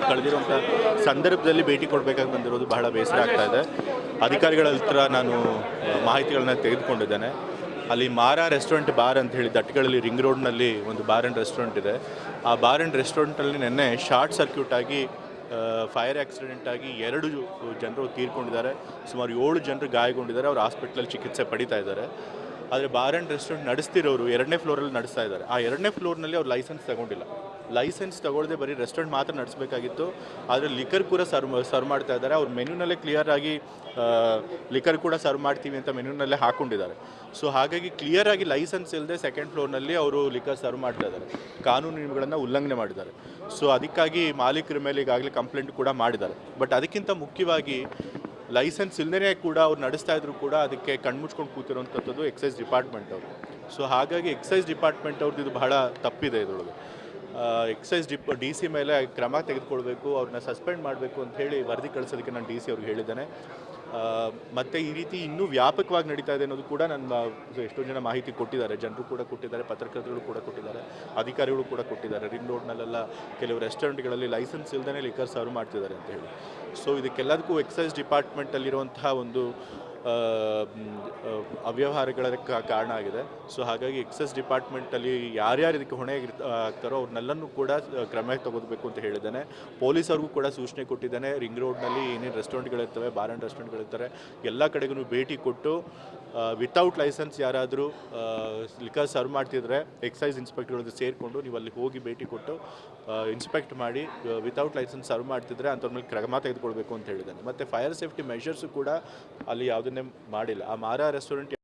ಕಳೆದಿರುವಂಥ ಸಂದರ್ಭದಲ್ಲಿ ಭೇಟಿ ಕೊಡಬೇಕಾಗಿ ಬಂದಿರೋದು ಬಹಳ ಬೇಸರ ಆಗ್ತಾ ಇದೆ. ಅಧಿಕಾರಿಗಳ ಹತ್ರ ನಾನು ಮಾಹಿತಿಗಳನ್ನ ತೆಗೆದುಕೊಂಡಿದ್ದೇನೆ. ಅಲ್ಲಿ ಮಾರಾ ರೆಸ್ಟೋರೆಂಟ್ ಬಾರ್ ಅಂತ ಹೇಳಿ ದಟ್ಗಳಲ್ಲಿ ರಿಂಗ್ ರೋಡ್ನಲ್ಲಿ ಒಂದು ಬಾರ್ ಆ್ಯಂಡ್ ರೆಸ್ಟೋರೆಂಟ್ ಇದೆ. ಆ ಬಾರ್ ಆ್ಯಂಡ್ ರೆಸ್ಟೋರೆಂಟಲ್ಲಿ ನಿನ್ನೆ ಶಾರ್ಟ್ ಸರ್ಕ್ಯೂಟ್ ಆಗಿ ಫೈರ್ ಆಕ್ಸಿಡೆಂಟ್ ಆಗಿ 2 ಜನರು ತೀರ್ಕೊಂಡಿದ್ದಾರೆ. ಸುಮಾರು 7 ಜನರು ಗಾಯಗೊಂಡಿದ್ದಾರೆ. ಅವರು ಹಾಸ್ಪಿಟ್ಲಲ್ಲಿ ಚಿಕಿತ್ಸೆ ಪಡಿತಾ ಇದ್ದಾರೆ. ಆದರೆ ಬಾರ್ ಆ್ಯಂಡ್ ರೆಸ್ಟೋರೆಂಟ್ ನಡೆಸ್ತಿರೋರು 2ನೇ ಫ್ಲೋರಲ್ಲಿ ನಡೆಸ್ತಾ ಇದ್ದಾರೆ. ಆ 2ನೇ ಫ್ಲೋರ್ನಲ್ಲಿ ಅವ್ರು ಲೈಸೆನ್ಸ್ ತಗೊಂಡಿಲ್ಲ. ಲೈಸೆನ್ಸ್ ತಗೊಳ್ಳದೆ ಬರೀ ರೆಸ್ಟೋರೆಂಟ್ ಮಾತ್ರ ನಡೆಸಬೇಕಾಗಿತ್ತು. ಆದರೆ ಲಿಕರ್ ಕೂಡ ಸರ್ವ್ ಮಾಡ್ತಾ ಇದ್ದಾರೆ. ಅವ್ರ ಮೆನ್ಯೂನಲ್ಲೇ ಕ್ಲಿಯರ್ ಆಗಿ ಲಿಕರ್ ಕೂಡ ಸರ್ವ್ ಮಾಡ್ತೀವಿ ಅಂತ ಮೆನ್ಯೂನಲ್ಲೇ ಹಾಕ್ಕೊಂಡಿದ್ದಾರೆ. ಸೊ ಹಾಗಾಗಿ ಕ್ಲಿಯರ್ ಆಗಿ ಲೈಸೆನ್ಸ್ ಇಲ್ಲದೆ 2nd ಫ್ಲೋರ್ನಲ್ಲಿ ಅವರು ಲಿಕರ್ ಸರ್ವ್ ಮಾಡ್ತಾ ಇದ್ದಾರೆ. ಕಾನೂನು ನಿಯಮಗಳನ್ನು ಉಲ್ಲಂಘನೆ ಮಾಡಿದ್ದಾರೆ. ಸೊ ಅದಕ್ಕಾಗಿ ಮಾಲೀಕರ ಮೇಲೆ ಈಗಾಗಲೇ ಕಂಪ್ಲೇಂಟ್ ಕೂಡ ಮಾಡಿದ್ದಾರೆ. ಬಟ್ ಅದಕ್ಕಿಂತ ಮುಖ್ಯವಾಗಿ ಲೈಸೆನ್ಸ್ ಇಲ್ಲದೇ ಕೂಡ ಅವ್ರು ನಡೆಸ್ತಾ ಇದ್ರು ಕೂಡ ಅದಕ್ಕೆ ಕಣ್ಮುಚ್ಕೊಂಡು ಕೂತಿರೋಂಥದ್ದು ಎಕ್ಸೈಸ್ ಡಿಪಾರ್ಟ್ಮೆಂಟ್ ಅವರು. ಸೊ ಹಾಗಾಗಿ ಎಕ್ಸೈಸ್ ಡಿಪಾರ್ಟ್ಮೆಂಟ್ ಅವ್ರದ್ದು ಇದು ಬಹಳ ತಪ್ಪಿದೆ. ಇದರೊಳಗೆ ಎಕ್ಸೈಸ್ ಡಿ ಸಿ ಮೇಲೆ ಕ್ರಮ ತೆಗೆದುಕೊಳ್ಬೇಕು, ಅವ್ರನ್ನ ಸಸ್ಪೆಂಡ್ ಮಾಡಬೇಕು ಅಂತ ಹೇಳಿ ವರದಿ ಕಳಿಸೋದಕ್ಕೆ ನಾನು ಡಿ ಸಿ ಅವ್ರಿಗೆ ಹೇಳಿದ್ದೇನೆ. ಮತ್ತು ಈ ರೀತಿ ಇನ್ನೂ ವ್ಯಾಪಕವಾಗಿ ನಡೀತಾ ಇದೆ ಅನ್ನೋದು ಕೂಡ ನನ್ನ ಎಷ್ಟೋ ಜನ ಮಾಹಿತಿ ಕೊಟ್ಟಿದ್ದಾರೆ. ಜನರು ಕೂಡ ಕೊಟ್ಟಿದ್ದಾರೆ, ಪತ್ರಕರ್ತರು ಕೂಡ ಕೊಟ್ಟಿದ್ದಾರೆ, ಅಧಿಕಾರಿಗಳು ಕೂಡ ಕೊಟ್ಟಿದ್ದಾರೆ. ರಿಂಗ್ ರೋಡ್ನಲ್ಲೆಲ್ಲ ಕೆಲವು ರೆಸ್ಟೋರೆಂಟ್ಗಳಲ್ಲಿ ಲೈಸೆನ್ಸ್ ಇಲ್ಲದೇ ಲಿಕರ್ ಸರ್ವ್ ಮಾಡ್ತಿದ್ದಾರೆ ಅಂತ ಹೇಳಿ. ಸೊ ಇದಕ್ಕೆಲ್ಲದಕ್ಕೂ ಎಕ್ಸೈಸ್ ಡಿಪಾರ್ಟ್ಮೆಂಟಲ್ಲಿರುವಂತಹ ಒಂದು ಅವ್ಯವಹಾರಗಳ ಕಾರಣ ಆಗಿದೆ. ಸೊ ಹಾಗಾಗಿ ಎಕ್ಸೈಸ್ ಡಿಪಾರ್ಟ್ಮೆಂಟಲ್ಲಿ ಯಾರ್ಯಾರು ಇದಕ್ಕೆ ಹೊಣೆಯಾಗಿರ್ತಾರೋ ಅವ್ರನ್ನೆಲ್ಲನೂ ಕೂಡ ಕ್ರಮ ತೆಗೆದುಬೇಕು ಅಂತ ಹೇಳಿದ್ದೇನೆ. ಪೊಲೀಸರಿಗೂ ಕೂಡ ಸೂಚನೆ ಕೊಟ್ಟಿದ್ದೇನೆ. ರಿಂಗ್ ರೋಡ್ನಲ್ಲಿ ಏನೇನು ರೆಸ್ಟೋರೆಂಟ್ಗಳಿರ್ತವೆ, ಬಾರ್ ಆ್ಯಂಡ್ ರೆಸ್ಟೋರೆಂಟ್ಗಳಿರ್ತಾರೆ, ಎಲ್ಲ ಕಡೆಗೂ ಭೇಟಿ ಕೊಟ್ಟು ವಿತೌಟ್ ಲೈಸೆನ್ಸ್ ಯಾರಾದರೂ ಲಿಕರ್ ಸರ್ವ್ ಮಾಡ್ತಿದ್ರೆ ಎಕ್ಸೈಸ್ ಇನ್ಸ್ಪೆಕ್ಟರ್ಗಳದ್ದು ಸೇರಿಕೊಂಡು ನೀವು ಅಲ್ಲಿ ಹೋಗಿ ಭೇಟಿ ಕೊಟ್ಟು ಇನ್ಸ್ಪೆಕ್ಟ್ ಮಾಡಿ ವಿತೌಟ್ ಲೈಸೆನ್ಸ್ ಸರ್ವ್ ಮಾಡ್ತಿದ್ರೆ ಅಂಥವ್ರ ಮೇಲೆ ಕ್ರಮ ತೆಗೆದುಕೊಳ್ಬೇಕು ಅಂತ ಹೇಳಿದ್ದೇನೆ. ಮತ್ತು ಫೈರ್ ಸೇಫ್ಟಿ ಮೆಷರ್ಸು ಕೂಡ ಅಲ್ಲಿ ಯಾವುದನ್ನೇ ಮಾಡಿಲ್ಲ. ಆ ಮಾರಾ ರೆಸ್ಟೋರೆಂಟ್